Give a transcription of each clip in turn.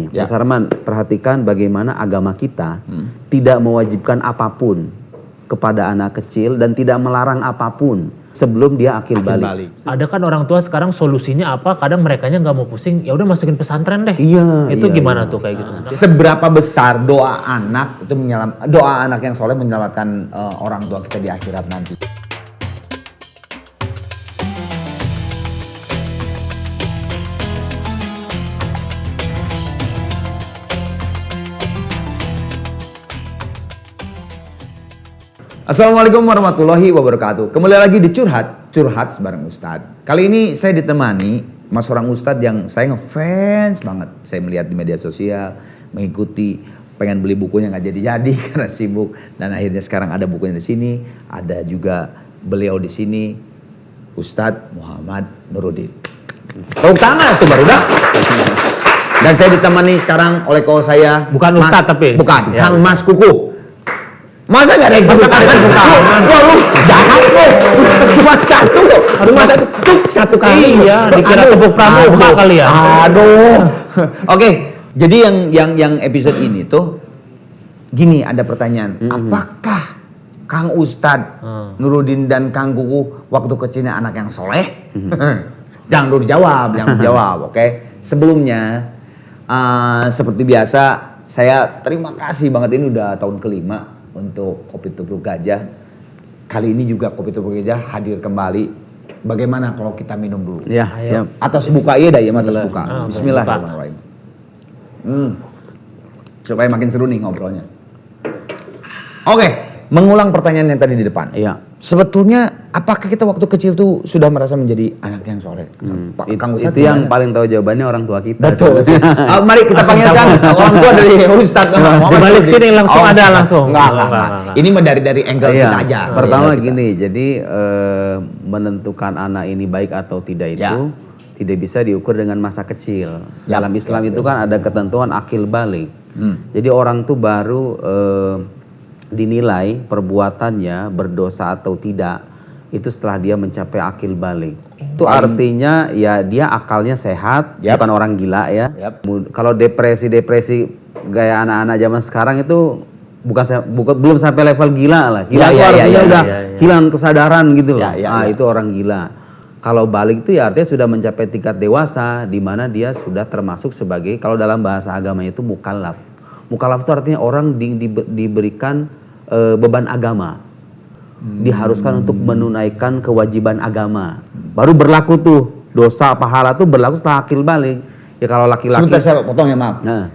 Ya. Mas Arman, perhatikan bagaimana agama kita tidak mewajibkan apapun kepada anak kecil dan tidak melarang apapun sebelum dia akil balik. Ada kan orang tua sekarang solusinya apa? Kadang merekanya nggak mau pusing, ya udah masukin pesantren deh. Iya. Itu gimana tuh kayak gitu? Seberapa besar doa anak itu doa anak yang soleh menyelamatkan orang tua kita di akhirat nanti? Assalamualaikum warahmatullahi wabarakatuh. Kembali lagi di Curhat bareng Ustadz. Kali ini saya ditemani mas seorang Ustadz yang saya ngefans banget. Saya melihat di media sosial, mengikuti, pengen beli bukunya nggak jadi-jadi karena sibuk. Dan akhirnya sekarang ada bukunya di sini, ada juga beliau di sini, Ustadz Muhammad Nuruddin. Tepuk tangan tuh baru dah. Dan saya ditemani sekarang oleh kawan saya. Bukan Ustadz tapi? Bukan, Ya. Kang Mas Kuku. Masa gak ada yang Masa tangan? Wah lu jahat lu. Cuma satu loh. Cuma satu kali. Iya, dikira tepuk pramuka kali ya. Aduh. Oke, jadi yang episode ini tuh gini, ada pertanyaan. Apakah Kang Ustadz Nuruddin dan Kang Kuku waktu kecilnya anak yang soleh? Jangan dulu dijawab, oke? Sebelumnya seperti biasa saya terima kasih banget, ini udah tahun kelima untuk Kopi Tubruk Gajah. Kali ini juga Kopi Tubruk Gajah hadir kembali. Bagaimana kalau kita minum dulu? Ya, siap. Atas buka iya dah ya, atas buka. Bismillahirrahmanirrahim. Supaya makin seru nih ngobrolnya. Oke, mengulang pertanyaan yang tadi di depan. Iya. Sebetulnya apakah kita waktu kecil tuh sudah merasa menjadi anak yang soleh? Pak Kang Ustadz Itu yang paling tahu jawabannya orang tua kita. betul. Mari kita panggilkan orang tua dari Ustadz. Dibalik sini langsung ada langsung. Enggak. Ini mah dari angle kita aja. Pertama Kita. gini, jadi menentukan anak ini baik atau tidak itu tidak bisa diukur dengan masa kecil. Dalam Islam itu kan ada ketentuan akil balik. Jadi orang tuh baru dinilai perbuatannya berdosa atau tidak itu setelah dia mencapai akil balik. Itu artinya ya dia akalnya sehat, bukan orang gila ya. Kalau depresi gaya anak-anak zaman sekarang itu belum sampai level gila lah. Gila itu artinya udah hilang kesadaran gitu loh. Itu orang gila. Kalau balik itu ya artinya sudah mencapai tingkat dewasa, di mana dia sudah termasuk sebagai, kalau dalam bahasa agama itu mukallaf. Mukallaf itu artinya orang diberikan beban agama, diharuskan untuk menunaikan kewajiban agama. Baru berlaku tuh dosa pahala tuh berlaku setelah akil balik. Ya kalau laki-laki. Sebentar saya potong ya, maaf. Nah.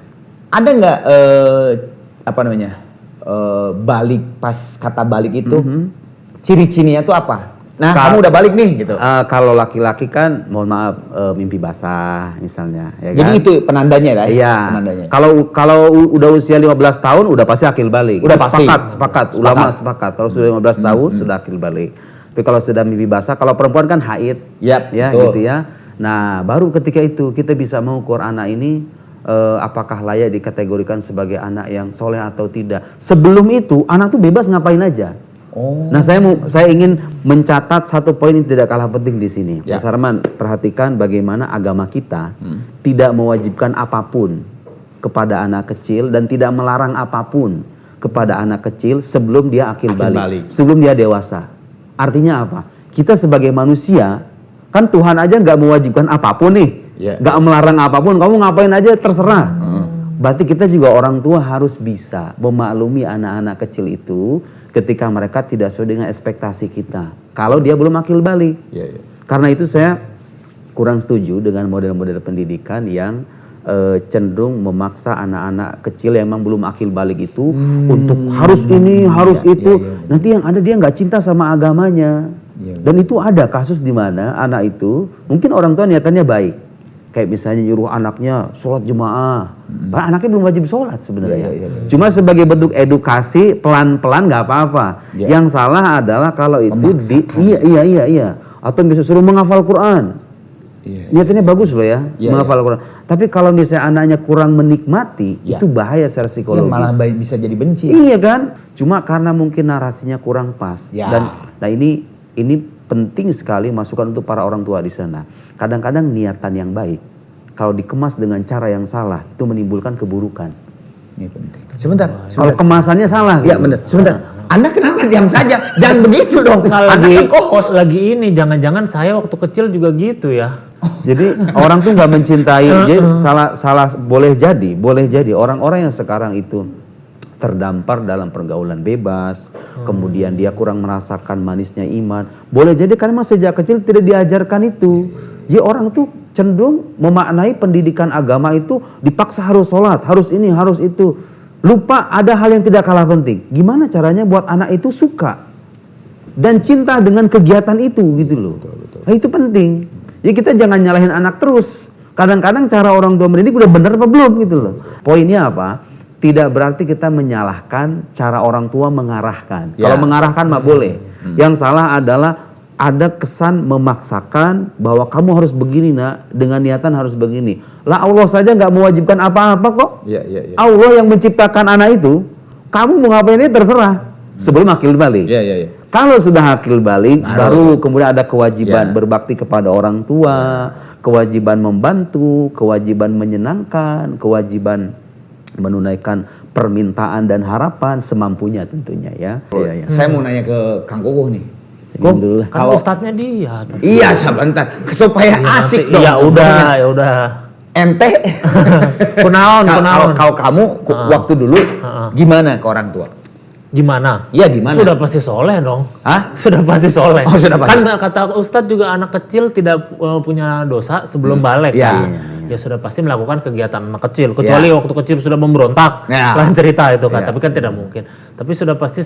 Ada nggak balik, pas kata balik itu ciri-cirinya tuh apa? Nah, kamu udah balik nih gitu. Kalau laki-laki kan mohon maaf mimpi basah misalnya, ya kan? Jadi itu penandanya lah. Iya. Penandanya. Kalau udah usia 15 tahun udah pasti akil balik. Udah pasti. Sepakat. Ulama sepakat. Kalau sudah 15 tahun sudah akil balik. Tapi kalau sudah mimpi basah, kalau perempuan kan haid. Yap, ya betul. gitu ya. Nah, baru ketika itu kita bisa mengukur anak ini apakah layak dikategorikan sebagai anak yang soleh atau tidak. Sebelum itu anak tuh bebas ngapain aja. Nah, saya ingin mencatat satu poin yang tidak kalah penting di sini. Mas Arman, perhatikan bagaimana agama kita tidak mewajibkan apapun kepada anak kecil dan tidak melarang apapun kepada anak kecil sebelum dia akil balik, sebelum dia dewasa. Artinya apa? Kita sebagai manusia, kan Tuhan aja nggak mewajibkan apapun nih, nggak melarang apapun. Kamu ngapain aja terserah. Berarti kita juga orang tua harus bisa memaklumi anak-anak kecil itu ketika mereka tidak sesuai dengan ekspektasi kita. Kalau dia belum akil balik. Karena itu saya kurang setuju dengan model-model pendidikan yang cenderung memaksa anak-anak kecil yang memang belum akil balik itu untuk harus ini, harus itu. Nanti yang ada dia nggak cinta sama agamanya. Dan itu ada kasus di mana anak itu mungkin orang tua niatannya baik. Kayak misalnya nyuruh anaknya sholat jemaah. Padahal anaknya belum wajib sholat sebenarnya. Cuma sebagai bentuk edukasi pelan-pelan nggak apa-apa. Yang salah adalah kalau itu iya. Atau bisa suruh menghafal Quran. Niatnya bagus loh ya, menghafal Quran. Tapi kalau misalnya anaknya kurang menikmati, itu bahaya secara psikologis. Malah bisa jadi benci. Iya kan? Cuma karena mungkin narasinya kurang pas. Dan nah ini penting sekali masukan untuk para orang tua di sana. Kadang-kadang niatan yang baik kalau dikemas dengan cara yang salah itu menimbulkan keburukan. Ini penting. Sebentar. Kalau kemasannya salah. Iya benar. Sebentar. Anda kenapa diam saja? Jangan begitu dong. Nggak, Anda lagi kan co-host. lagi ini jangan-jangan saya waktu kecil juga gitu ya. Jadi orang tuh nggak mencintai. Jadi salah boleh jadi orang-orang yang sekarang itu terdampar dalam pergaulan bebas, kemudian dia kurang merasakan manisnya iman. Boleh jadi karena sejak kecil tidak diajarkan itu. Jadi orang tuh cenderung memaknai pendidikan agama itu dipaksa harus sholat, harus ini, harus itu. Lupa ada hal yang tidak kalah penting. Gimana caranya buat anak itu suka dan cinta dengan kegiatan itu gitu loh. Nah, itu penting. Jadi kita jangan nyalahin anak terus. Kadang-kadang cara orang tua mendidik udah bener apa belum gitu loh. Poinnya apa? Tidak berarti kita menyalahkan cara orang tua mengarahkan. Ya. Kalau mengarahkan mah boleh. Yang salah adalah ada kesan memaksakan bahwa kamu harus begini nak, dengan niatan harus begini. Lah Allah saja nggak mewajibkan apa-apa kok. Iya. Allah yang menciptakan anak itu, kamu mau ngapain ini terserah. Sebelum akil balik. Iya. Kalau sudah akil balik, baru kemudian ada kewajiban berbakti kepada orang tua, kewajiban membantu, kewajiban menyenangkan, kewajiban menunaikan permintaan dan harapan semampunya tentunya ya. Iya. Saya mau nanya ke Kang Kukuh nih. Senyum dulu lah. Kan ustadznya dia. Iya, sebentar. Supaya asik dong. Ya udah. Ente. Kunaon. Kalau kamu waktu dulu gimana ke orang tua? Gimana? Iya gimana? Sudah pasti soleh dong. Hah? Sudah pasti soleh. Oh, sudah pasti. Kan kata Ustadz juga anak kecil tidak punya dosa sebelum balik Iya. kan. Ya sudah pasti melakukan kegiatan anak kecil. Kecuali waktu kecil sudah memberontak. Ya. Lain cerita itu kan. Ya. Tapi kan tidak mungkin. Tapi sudah pasti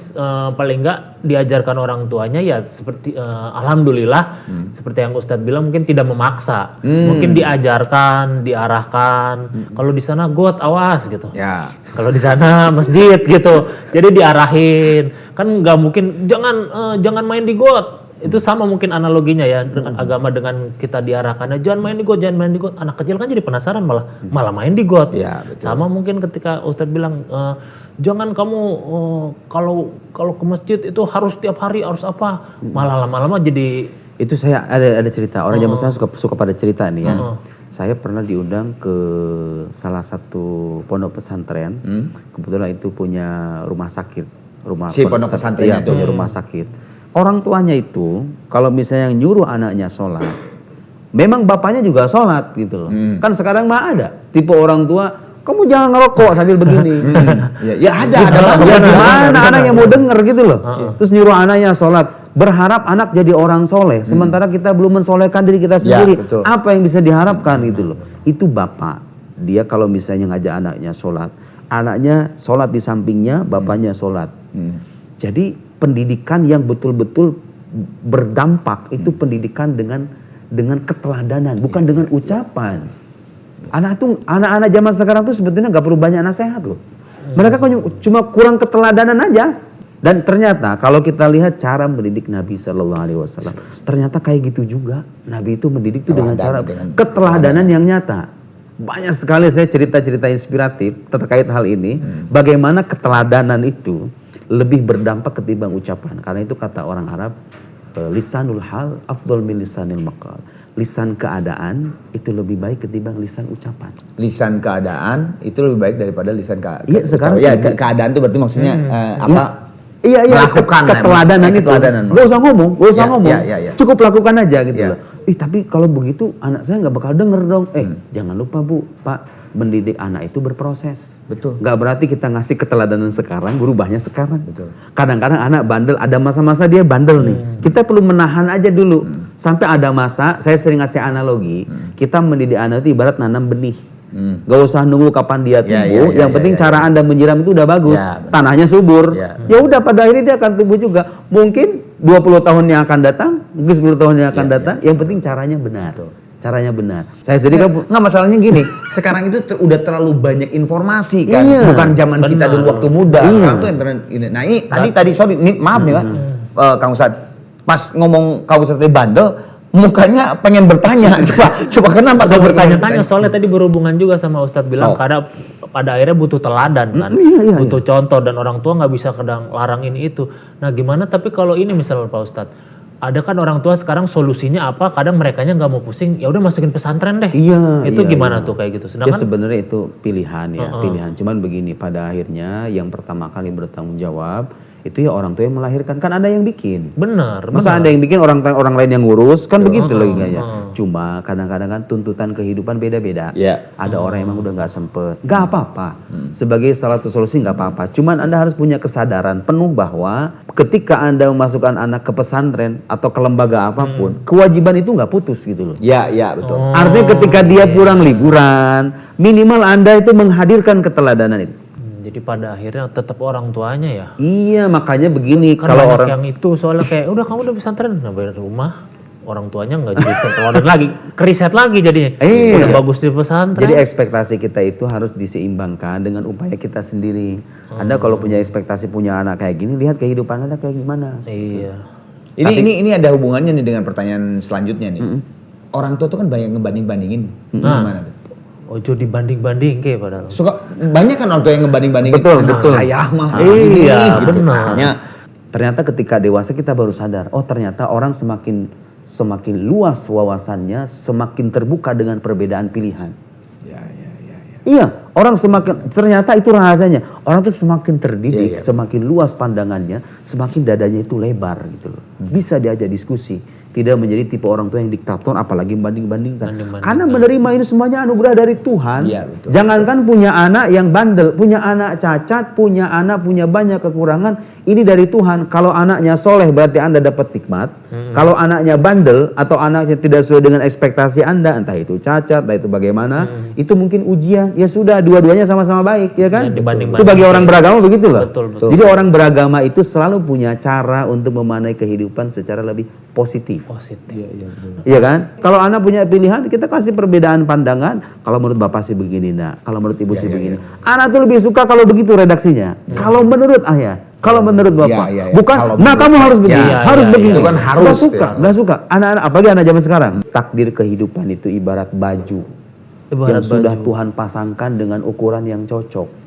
paling enggak diajarkan orang tuanya ya seperti alhamdulillah seperti yang Ustadz bilang mungkin tidak memaksa. Mungkin diajarkan, diarahkan. Kalau di sana got awas gitu. Ya. Kalau di sana masjid gitu, jadi diarahin. Kan nggak mungkin jangan main di got. Itu sama mungkin analoginya ya dengan agama dengan kita diarahkan. Jangan main di got, jangan main di got. Anak kecil kan jadi penasaran malah main di got. Ya, betul. Sama mungkin ketika Ustadz bilang jangan kamu kalau ke masjid itu harus tiap hari harus apa. Malah lama-lama jadi Itu saya ada cerita. Orang zaman sekarang suka pada cerita nih ya. Saya pernah diundang ke salah satu pondok pesantren. Kebetulan itu punya rumah sakit. Pondok pesantren itu punya rumah sakit. Orang tuanya itu kalau misalnya nyuruh anaknya sholat, memang bapaknya juga sholat gitu loh. Kan sekarang mah ada tipe orang tua, kamu jangan ngerokok sambil begini. Ya ada Ya gimana anak yang mau denger gitu loh. Terus nyuruh anaknya sholat, berharap anak jadi orang soleh. Sementara kita belum mensolehkan diri kita sendiri. Betul. Apa yang bisa diharapkan gitu loh. Itu bapak. Dia kalau misalnya ngajak anaknya sholat di sampingnya, bapaknya sholat. Jadi pendidikan yang betul-betul berdampak itu pendidikan dengan keteladanan, bukan dengan ucapan. Anak-anak zaman sekarang tuh sebetulnya nggak perlu banyak nasihat loh. Mereka cuma kurang keteladanan aja. Dan ternyata kalau kita lihat cara mendidik Nabi Shallallahu Alaihi Wasallam, ternyata kayak gitu juga. Nabi itu mendidik itu dengan cara keteladanan yang nyata. Banyak sekali saya cerita-cerita inspiratif terkait hal ini. Bagaimana keteladanan itu lebih berdampak ketimbang ucapan. Karena itu kata orang Arab, lisanul hal afdol min lisanil maqal. Lisan keadaan itu lebih baik ketimbang lisan ucapan. Lisan keadaan itu lebih baik daripada lisan Iya, sekarang keadaan itu berarti maksudnya Iya, melakukan keteladanan itu. Gak usah ngomong, Iya. Cukup lakukan aja gitu loh. Tapi kalau begitu anak saya nggak bakal denger dong. Jangan lupa Bu, Pak, mendidik anak itu berproses. Betul. Gak berarti kita ngasih keteladanan sekarang, berubahnya sekarang. Betul. Kadang-kadang anak bandel, ada masa-masa dia bandel nih. Kita perlu menahan aja dulu. Sampai ada masa, saya sering ngasih analogi, kita mendidik anak itu ibarat nanam benih. Gak usah nunggu kapan dia tumbuh. Yang penting cara Anda menyiram itu udah bagus. Tanahnya subur. Ya udah pada akhirnya dia akan tumbuh juga. Mungkin 20 tahun yang akan datang, mungkin 10 tahun yang akan datang. Yang penting caranya benar. Caranya benar. Saya sendiri kan nggak masalahnya gini. Sekarang itu udah terlalu banyak informasi kan. Bukan zaman kita dulu waktu muda. Sekarang tuh internet ini. Nah ini tadi sorry, maaf nih Pak, Kang Ustadz. Pas ngomong Kang Ustadz bandel, mukanya pengen bertanya. Coba kenapa kau bertanya-tanya? Soalnya tadi berhubungan juga sama Ustadz bilang karena pada akhirnya butuh teladan kan, butuh contoh dan orang tua nggak bisa kadang larang ini itu. Nah gimana? Tapi kalau ini misalnya Pak Ustadz, ada kan orang tua sekarang solusinya apa? Kadang merekanya nggak mau pusing, ya udah masukin pesantren deh. Iya. Itu iya, gimana iya. tuh kayak gitu? Ya Sedangkan sebenarnya itu pilihan ya, pilihan. Cuman begini, pada akhirnya yang pertama kali bertanggung jawab itu ya orang tua yang melahirkan, kan ada yang bikin. bener. Masa ada yang bikin orang lain yang ngurus, kan begitu logikanya. Cuma kadang-kadang kan tuntutan kehidupan beda-beda. Iya. Ada orang yang emang udah nggak sempet, nggak apa-apa. Sebagai salah satu solusi nggak apa-apa. Cuman Anda harus punya kesadaran penuh bahwa ketika Anda memasukkan anak ke pesantren atau ke lembaga apapun, kewajiban itu nggak putus gitu loh. Ya, betul. Artinya ketika dia pulang liburan, minimal Anda itu menghadirkan keteladanan itu. Jadi pada akhirnya tetap orang tuanya ya. Iya, makanya begini, Kan kalau banyak orang yang itu soalnya kayak udah kamu udah pesantren, nah bayar rumah, orang tuanya nggak jadi pesantren lagi, keriset lagi jadinya. Iya. Udah bagus di pesantren. jadi ekspektasi kita itu harus diseimbangkan dengan upaya kita sendiri. Anda kalau punya ekspektasi punya anak kayak gini, lihat kehidupan Anda kayak gimana. Iya. Ini ada hubungannya nih dengan pertanyaan selanjutnya nih. Orang tua tuh kan banyak ngebanding-bandingin. Gimana? Bet? Ojo dibanding-banding kayak padahal. Suka banyak kan orang tua yang ngebanding-bandingin. Betul, anak betul. saya mah Iya, begini, gitu. benar. Makanya, Ternyata ketika dewasa kita baru sadar, oh ternyata orang semakin luas wawasannya, semakin terbuka dengan perbedaan pilihan. Iya, orang semakin, ternyata itu rahasianya. Orang tuh semakin terdidik, semakin luas pandangannya, semakin dadanya itu lebar gitu loh. Bisa diajak diskusi, tidak menjadi tipe orang tua yang diktator, apalagi banding-bandingkan. Karena menerima ini semuanya anugerah dari Tuhan. Iya, betul. Jangankan punya anak yang bandel, punya anak cacat, punya anak punya banyak kekurangan, ini dari Tuhan. Kalau anaknya soleh berarti Anda dapat nikmat. Kalau anaknya bandel atau anaknya tidak sesuai dengan ekspektasi Anda, entah itu cacat, entah itu bagaimana, itu mungkin ujian. Ya sudah, dua-duanya sama-sama baik, ya kan? Ya, dibanding-banding. Itu bagi orang beragama begitu loh. Betul. Jadi orang beragama itu selalu punya cara untuk memaknai kehidupan secara lebih positif. Positif. Iya kan? Kalau anak punya pilihan, kita kasih perbedaan pandangan. Kalau menurut bapak sih begini, nak. Kalau menurut ibu sih begini. Anak tuh lebih suka kalau begitu redaksinya. Kalau menurut ayah, kalau menurut bapak, bukan. Kalau Nah, menurut kamu saya. harus begini, Iya, harus iya, begini. itu kan harus, Gak suka, gak suka. Anak-anak, apalagi anak zaman sekarang. Takdir kehidupan itu ibarat baju yang sudah Tuhan pasangkan dengan ukuran yang cocok.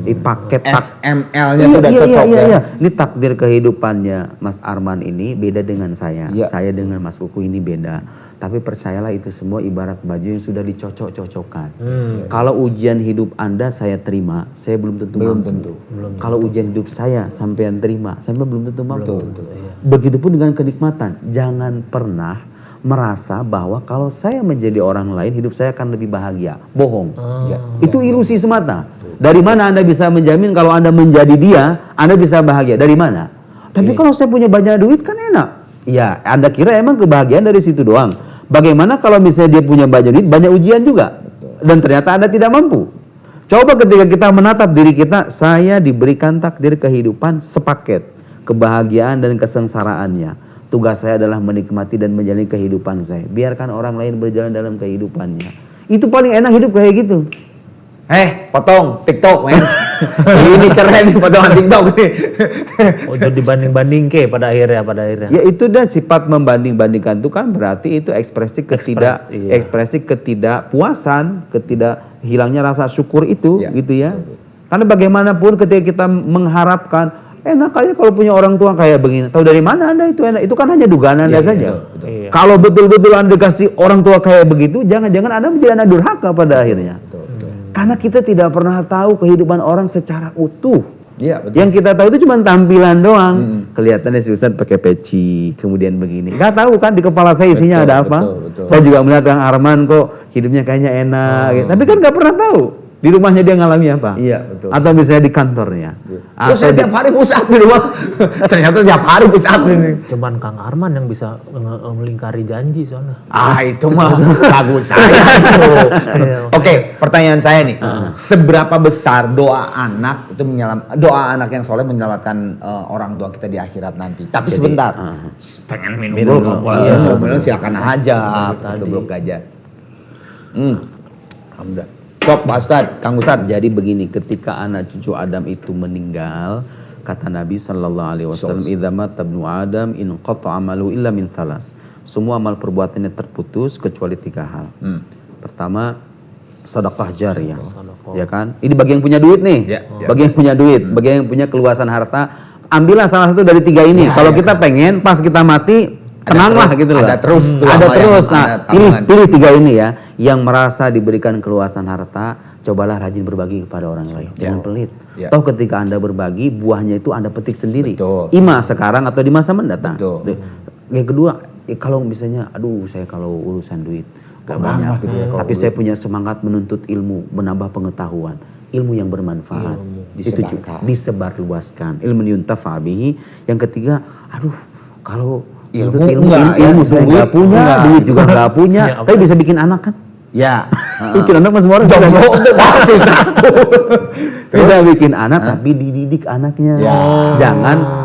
Di paket SML-nya tuh udah cocok ya. Iya. Ini takdir kehidupannya Mas Arman ini beda dengan saya. Iya. Saya dengan Mas Kuku ini beda. Tapi percayalah itu semua ibarat baju yang sudah dicocok-cocokkan. Kalau ujian hidup Anda saya terima, saya belum tentu mampu. Kalau ujian hidup saya sampean terima, sampean belum tentu mampu. Begitupun dengan kenikmatan. Jangan pernah merasa bahwa kalau saya menjadi orang lain hidup saya akan lebih bahagia. Bohong. Itu ilusi semata. Dari mana Anda bisa menjamin kalau Anda menjadi dia, Anda bisa bahagia? Dari mana? Tapi kalau saya punya banyak duit kan enak. Ya, Anda kira emang kebahagiaan dari situ doang. Bagaimana kalau misalnya dia punya banyak duit, banyak ujian juga. Dan ternyata Anda tidak mampu. Coba ketika kita menatap diri kita, saya diberikan takdir kehidupan sepaket. Kebahagiaan dan kesengsaraannya. Tugas saya adalah menikmati dan menjalani kehidupan saya. Biarkan orang lain berjalan dalam kehidupannya. Itu paling enak hidup kayak gitu. Potong TikTok, men. Ini keren nih potongan TikTok nih. Ojo dibanding-banding ke pada akhirnya. Ya itu dan sifat membanding-bandingkan itu kan berarti itu ekspresi ketidakpuasan, hilangnya rasa syukur itu, gitu ya. Karena bagaimanapun ketika kita mengharapkan enak aja kalau punya orang tua kayak begini. Tahu dari mana Anda itu enak? Itu kan hanya dugaan Anda saja. Iya. Kalau betul-betul Anda dikasih orang tua kayak begitu, jangan-jangan Anda menjadi anak durhaka pada akhirnya. Karena kita tidak pernah tahu kehidupan orang secara utuh. Iya, betul. Yang kita tahu itu cuma tampilan doang. Kelihatannya si Ustadz pakai peci, kemudian begini. Gak tahu kan di kepala saya isinya ada apa. Betul. Saya juga melihat Kang Arman kok hidupnya kayaknya enak. Gitu. Tapi kan gak pernah tahu di rumahnya dia ngalami apa. Iya, betul. Atau misalnya di kantornya. Terus saya tiap hari push up di rumah. Ternyata tiap hari push up ini. Cuman Kang Arman yang bisa melingkari janji soalnya. Itu mah lagu saya itu. Oke, pertanyaan saya nih. Seberapa besar doa anak yang soleh menyelamatkan orang tua kita di akhirat nanti? Tapi sebentar. Pengen minum dulu. Minum silakan aja. Belum aja. Alhamdulillah. Sok Pak Ustadz, Kang Ustadz. Jadi begini, ketika anak cucu Adam itu meninggal, kata Nabi SAW, idza mata ibnu Adam in qata amalu illa min thalas. Semua amal perbuatannya terputus kecuali 3 hal. Pertama, sedekah jariyah. Ya kan? Ini bagi yang punya duit nih. Bagi yang punya duit, bagi yang punya keluasan harta, ambillah salah satu dari 3 ini. Kalau kita pengen pas kita mati tenanglah gitu loh. Ada terus tuh Ada apa terus. yang Nah, ada tabungan. pilih 3 ini ya, yang merasa diberikan keluasan harta, cobalah rajin berbagi kepada orang lain. Jangan pelit. Ya. Toh ketika Anda berbagi, buahnya itu Anda petik sendiri. Betul. Ima sekarang atau di masa mendatang. Betul. Tuh. Yang kedua, kalau misalnya, aduh saya kalau urusan duit gak Kurang banyak, lah gitu ya, kalau tapi saya punya semangat menuntut ilmu, menambah pengetahuan, ilmu yang bermanfaat, itu Disebarkan. disebarluaskan, ilmu yuntafa bihi. Yang ketiga, aduh kalau Ilmu menuntut enggak, ilmu ya, saya duit nggak punya, enggak. duit juga nggak punya, Ya, tapi bisa bikin anak kan? Ya. Bikin anak mas semua orang bisa. Jomblo tuh pasti satu. Bisa bikin anak tapi dididik anaknya. Ya.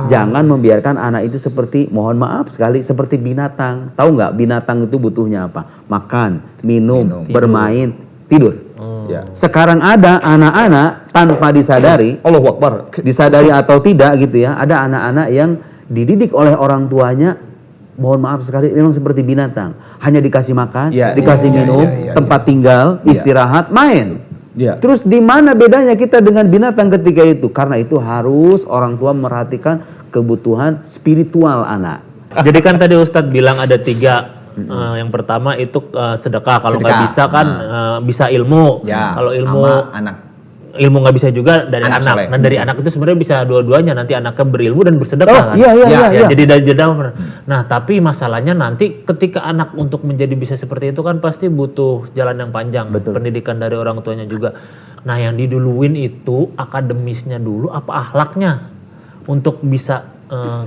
Jangan membiarkan anak itu seperti, mohon maaf sekali, seperti binatang. Tahu nggak binatang itu butuhnya apa? Makan, minum, bermain, tidur. Ya. Sekarang ada anak-anak tanpa disadari, Allahu Akbar, disadari atau tidak gitu ya, ada anak-anak yang dididik oleh orang tuanya, mohon maaf sekali, memang seperti binatang. Hanya dikasih makan, Ya, dikasih ya, minum, ya, ya, tempat tinggal, istirahat, main. Ya. Terus di mana bedanya kita dengan binatang ketika itu? Karena itu harus orang tua merhatikan kebutuhan spiritual anak. Jadi kan tadi Ustadz bilang ada 3. Yang pertama itu sedekah. Kalau nggak Sedekah. bisa kan bisa ilmu. Ya. Kalau ilmu Sama anak. ilmu nggak bisa juga dari Anak anak. soleh. Nah dari anak itu sebenarnya bisa dua-duanya. Nanti anaknya berilmu dan bersedekah Oh, kan. iya, iya, Ya, iya. Jadi dari jeda. Nah tapi masalahnya nanti ketika anak untuk menjadi bisa seperti itu kan pasti butuh jalan yang panjang. Pendidikan dari orang tuanya juga. Nah yang diduluin itu akademisnya dulu apa akhlaknya untuk bisa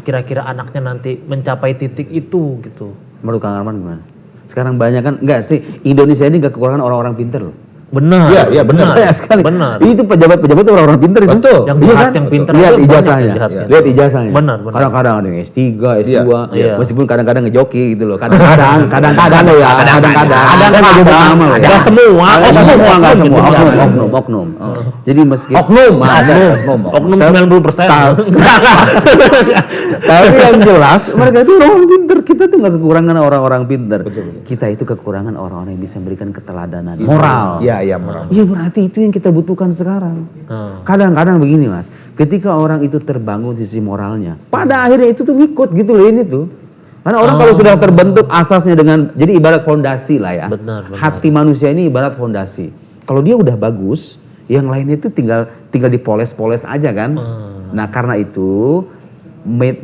kira-kira anaknya nanti mencapai titik itu gitu. Menurut Kang Arman gimana? Sekarang banyak kan, enggak sih, Indonesia ini gak kekurangan orang-orang pinter loh. Benar. Iya, iya, benar. Banyak sekali. Benar. Itu pejabat-pejabat itu orang-orang pinter itu. Betul. Yang Iya jahat, kan? yang pinter Lihat aja banyak ijazahnya. yang jahat. Lihat ijazahnya. Benar, benar. Kadang-kadang ada yang S3, S2. Iya. Meskipun kadang-kadang ngejoki gitu loh. Kadang-kadang loh ya. Kadang-kadang. Saya nggak nyebut nama loh ya. Nggak semua. Nggak semua, nggak Oknum semua. gitu. Oknum. Jadi meski Oknum. Oknum 90%. tapi yang jelas mereka itu orang pinter. Kita tuh nggak kekurangan orang-orang pinter. Kita itu kekurangan orang-orang yang bisa memberikan keteladanan moral. Iya, iya, moral. Iya berarti itu yang kita butuhkan sekarang. Kadang-kadang begini mas, ketika orang itu terbangun sisi moralnya, pada akhirnya itu tuh ngikut gitu loh ini tuh. Karena orang kalau sudah terbentuk asasnya dengan, jadi ibarat fondasi lah ya. Benar. Hati manusia ini ibarat fondasi. Kalau dia udah bagus, yang lainnya itu tinggal dipoles-poles aja kan. Nah karena itu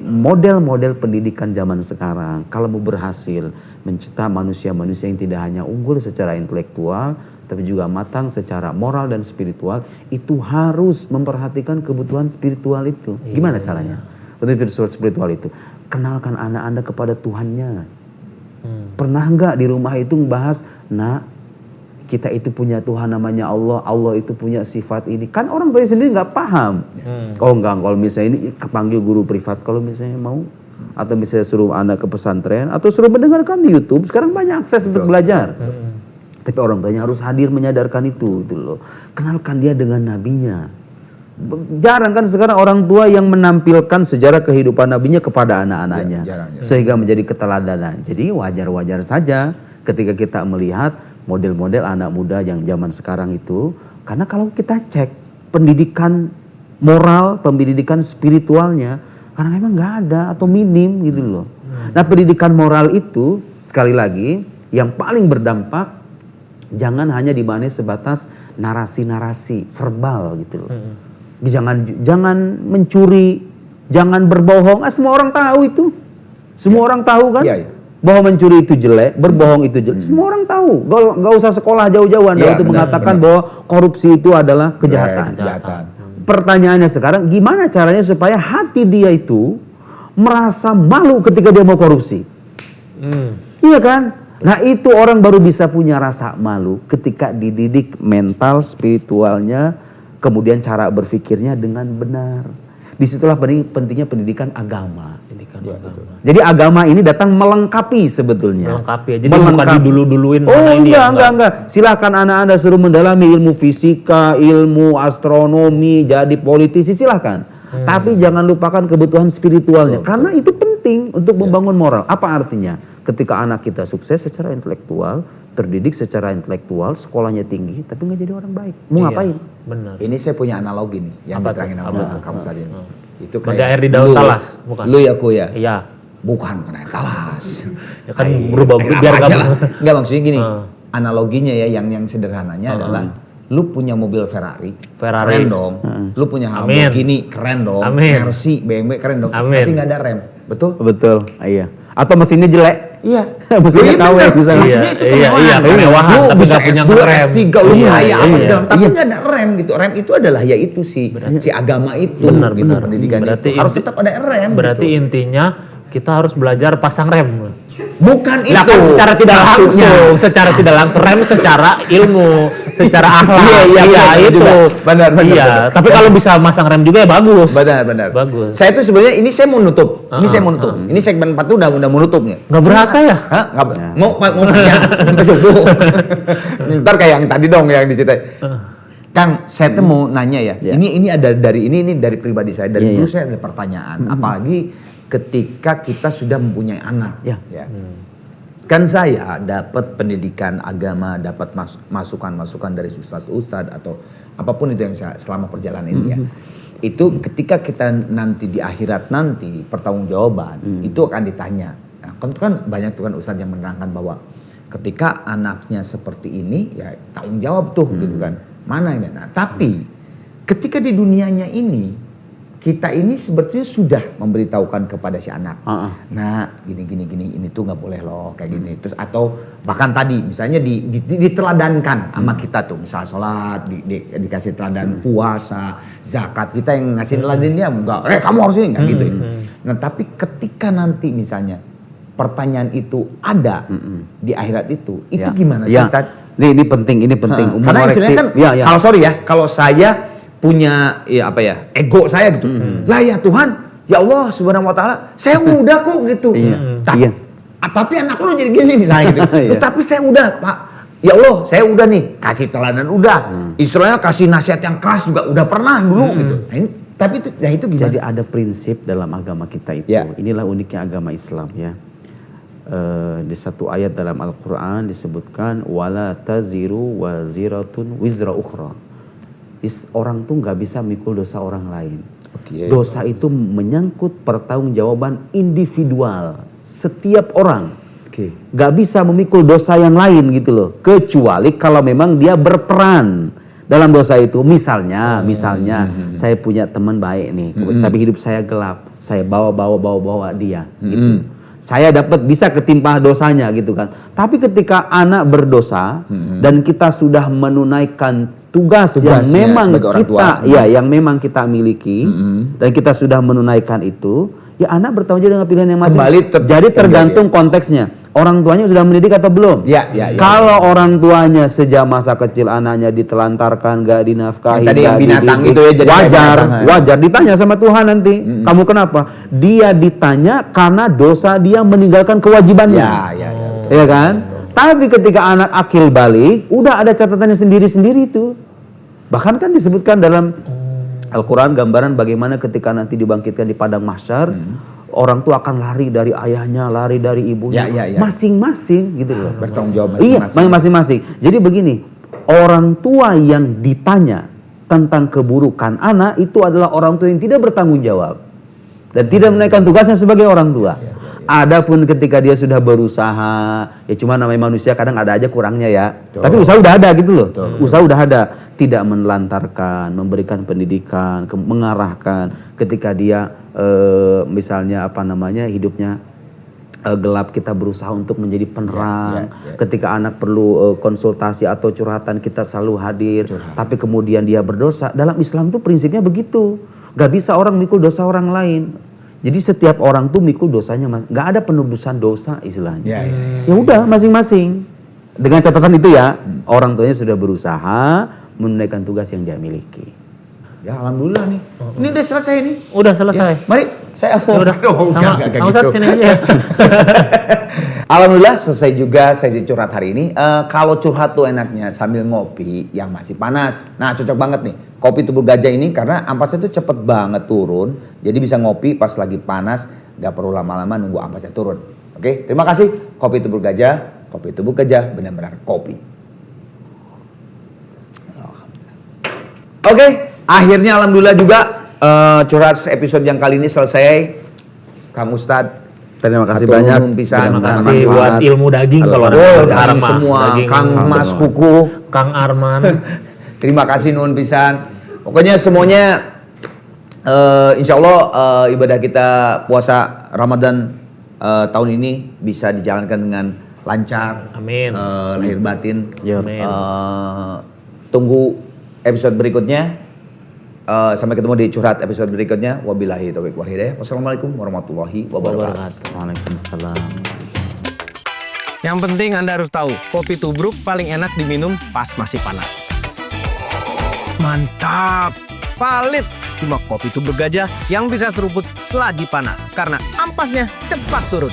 model-model pendidikan zaman sekarang kalau mau berhasil mencipta manusia-manusia yang tidak hanya unggul secara intelektual tapi juga matang secara moral dan spiritual, itu harus memperhatikan kebutuhan spiritual itu. Gimana caranya? Kebutuhan spiritual itu, kenalkan anak Anda kepada Tuhannya. Pernah nggak di rumah itu ngebahas, nak, kita itu punya Tuhan namanya Allah, Allah itu punya sifat ini. Kan orang tua sendiri nggak paham. Oh enggak, kalau misalnya ini kepanggil guru privat, kalau misalnya mau, atau misalnya suruh anak ke pesantren, atau suruh mendengarkan di YouTube, sekarang banyak akses untuk belajar. Tapi orang tuanya harus hadir menyadarkan itu gitu loh. Kenalkan dia dengan nabinya. Jarang kan sekarang orang tua yang menampilkan sejarah kehidupan nabinya kepada anak-anaknya. Jarang. Sehingga menjadi keteladanan. Jadi wajar-wajar saja ketika kita melihat model-model anak muda yang zaman sekarang itu. Karena kalau kita cek pendidikan moral, pendidikan spiritualnya, karena memang nggak ada atau minim gitu loh. Nah pendidikan moral itu sekali lagi yang paling berdampak, jangan hanya dimaknai sebatas narasi-narasi verbal gitu loh. Jangan mencuri, jangan berbohong. Semua orang tahu itu. Semua orang tahu kan? Iya. Bahwa mencuri itu jelek, berbohong itu jelek. Semua orang tahu. Gak usah sekolah jauh-jauh Anda Iya, untuk benar, mengatakan bahwa korupsi itu adalah kejahatan. Kejahatan. Pertanyaannya sekarang, gimana caranya supaya hati dia itu merasa malu ketika dia mau korupsi? Iya kan? Nah itu orang baru bisa punya rasa malu ketika dididik mental, spiritualnya, kemudian cara berpikirnya dengan benar. Disitulah pentingnya pendidikan agama. Jadi agama ini datang melengkapi sebetulnya. Melengkapi ya. Jadi bukan didulu-duluin Oh mana ini ya. enggak. Silakan anak Anda suruh mendalami ilmu fisika, ilmu astronomi, jadi politisi silakan. Tapi jangan lupakan kebutuhan spiritualnya. Karena itu penting untuk membangun moral. Apa artinya? Ketika anak kita sukses secara intelektual, terdidik secara intelektual, sekolahnya tinggi, tapi nggak jadi orang baik. Mau ngapain? Benar. Ini saya punya analogi nih yang Apa diterangin tuh? sama kamu tadi. Itu Bagi air di daun lu, talas, bukan? Lu ya ku ya. Iya. Bukan air talas. Ya kan berubah Air biar apa aja gampang. lah. Enggak, maksudnya gini. Analoginya ya yang sederhananya adalah lu punya mobil Ferrari, keren dong. Lu punya Lamborghini, keren dong. Mercy, BMW, keren dong. Tapi nggak ada rem, betul? Betul, iya. Atau mesinnya jelek. Iya. Mesinnya KW misalnya. Maksudnya itu kemewahan. Iya, kemewahan, Lu tapi bisa nggak punya S2, rem. S3, lu kaya apa Iya, segala, tapi iya. nggak ada rem gitu. Rem itu adalah yaitu si agama itu, Benar, gitu, benar. pendidikan Berarti itu. Harus inti- tetap ada rem. Berarti gitu. intinya kita harus belajar pasang rem. Bukan itu. Nah, kan secara tidak langsung rem secara ilmu, secara akhlak. Iya, itu. Benar. Iya, tapi kalau bisa masang rem juga ya bagus. Benar. Bagus. Saya tuh sebenarnya ini saya mau nutup. Ini segmen 4 tuh udah mau nutupnya. Nggak berasa ya? Hah? Mau panjang sampai subuh. Ntar kayak yang tadi dong yang diceritain. Kang, saya tuh mau nanya ya. Ini ada dari ini dari pribadi saya. Dari dulu saya ada pertanyaan. Apalagi ketika kita sudah mempunyai anak. Ya. Kan saya dapat pendidikan agama, dapat masukan-masukan dari ustadz atau apapun itu yang saya selama perjalanan ini ya. Itu ketika kita nanti di akhirat nanti pertanggungjawaban itu akan ditanya. Nah, kan banyak tuh kan ustadz yang menerangkan bahwa ketika anaknya seperti ini ya tanggung jawab tuh gitu kan. Mana ini? Nah, tapi ketika di dunianya ini kita ini sebetulnya sudah memberitahukan kepada si anak. Nah, gini ini tuh nggak boleh loh kayak gini. Terus atau bahkan tadi misalnya diteladankan sama kita tuh, misal sholat dikasih teladan, puasa, zakat, kita yang ngasih teladan dia enggak, kamu harus ini enggak gitu ya. Nah, tapi ketika nanti misalnya pertanyaan itu ada di akhirat itu gimana sih? Ini penting. Karena istilahnya kan kalau sorry ya, kalau saya punya ego saya gitu. Lah ya Tuhan, ya Allah Subhanahu wa taala, saya udah kok gitu. Tapi anak lu jadi gini misalnya gitu. Tapi saya udah, Pak. Ya Allah, saya udah nih, kasih teladan udah. Istilahnya kasih nasihat yang keras juga udah pernah dulu gitu. Nah, ini, tapi itu gimana? Jadi ada prinsip dalam agama kita itu. Inilah uniknya agama Islam ya. Di satu ayat dalam Al-Quran disebutkan wala taziru waziratun wizra ukhra. Orang tuh nggak bisa mikul dosa orang lain. Dosa itu menyangkut pertanggungjawaban individual setiap orang. Nggak bisa memikul dosa yang lain gitu loh. Kecuali kalau memang dia berperan dalam dosa itu. Misalnya saya punya teman baik nih, tapi hidup saya gelap. Saya bawa dia gitu. Saya dapat bisa ketimpa dosanya gitu kan. Tapi ketika anak berdosa dan kita sudah menunaikan tugas yang memang yang memang kita miliki dan kita sudah menunaikan itu, ya anak bertanggung jawab dengan pilihan yang masing. Jadi tergantung konteksnya. Orang tuanya sudah mendidik atau belum? Kalau orang tuanya sejak masa kecil anaknya ditelantarkan, gak dinafkahi, yang binatang itu ya, jadi wajar ditanya sama Tuhan nanti. Kamu kenapa? Dia ditanya karena dosa dia meninggalkan kewajibannya. Ya kan? Tapi ketika anak akil balik, udah ada catatannya sendiri-sendiri itu. Bahkan kan disebutkan dalam Al-Quran gambaran bagaimana ketika nanti dibangkitkan di padang mahsyar, orang tua akan lari dari ayahnya, lari dari ibunya, masing-masing gitu loh. Bertanggung jawab masing-masing. Iya, masing-masing. Jadi begini, orang tua yang ditanya tentang keburukan anak itu adalah orang tua yang tidak bertanggung jawab dan tidak menaikkan tugasnya sebagai orang tua. Adapun ketika dia sudah berusaha, ya cuma namanya manusia kadang ada aja kurangnya ya. Tapi usaha udah ada gitu loh. Usaha udah ada. Tidak menelantarkan, memberikan pendidikan, mengarahkan. Ketika dia misalnya hidupnya gelap, kita berusaha untuk menjadi penerang. Ketika anak perlu konsultasi atau curhatan, kita selalu hadir. Tapi kemudian dia berdosa. Dalam Islam tuh prinsipnya begitu. Gak bisa orang mikul dosa orang lain. Jadi setiap orang tuh mikul dosanya, nggak ada penebusan dosa istilahnya. Ya udah masing-masing. Dengan catatan itu ya, orang tuanya sudah berusaha menunaikan tugas yang dia miliki. Ya alhamdulillah nih. Ini udah selesai nih. Udah selesai. Mari saya udah. Sama Ustadz sini aja. Alhamdulillah selesai juga sesi curhat hari ini. Kalau curhat tuh enaknya sambil ngopi yang masih panas. Nah cocok banget nih. Kopi Tubuh Gajah ini karena ampasnya tuh cepet banget turun. Jadi bisa ngopi pas lagi panas. Gak perlu lama-lama nunggu ampasnya turun. Oke, terima kasih. Kopi Tubuh Gajah. Kopi Tubuh Gajah benar-benar kopi. Oke, akhirnya alhamdulillah juga curhat episode yang kali ini selesai. Kang Ustadz, Terima kasih Hatur banyak. nuhun pisan. Terima Mudah-mudahan kasih buat bermanfaat. ilmu daging kalau ada Oh, sekarang daging mah. semua, Daging Kang Mas Kuku. Kang Arman. Terima kasih nuhun pisan. Pokoknya semuanya insya Allah ibadah kita puasa Ramadan tahun ini bisa dijalankan dengan lancar. Amin. Lahir batin. Amin. Tunggu episode berikutnya. Sampai ketemu di curhat episode berikutnya. Wabillahi taufiq wal hidayah. Wassalamualaikum warahmatullahi wabarakatuh. Waalaikumsalam. Yang penting Anda harus tahu, kopi tubruk paling enak diminum pas masih panas. Mantap! Valid! Cuma kopi tubruk gajah yang bisa seruput selagi panas. Karena ampasnya cepat turun.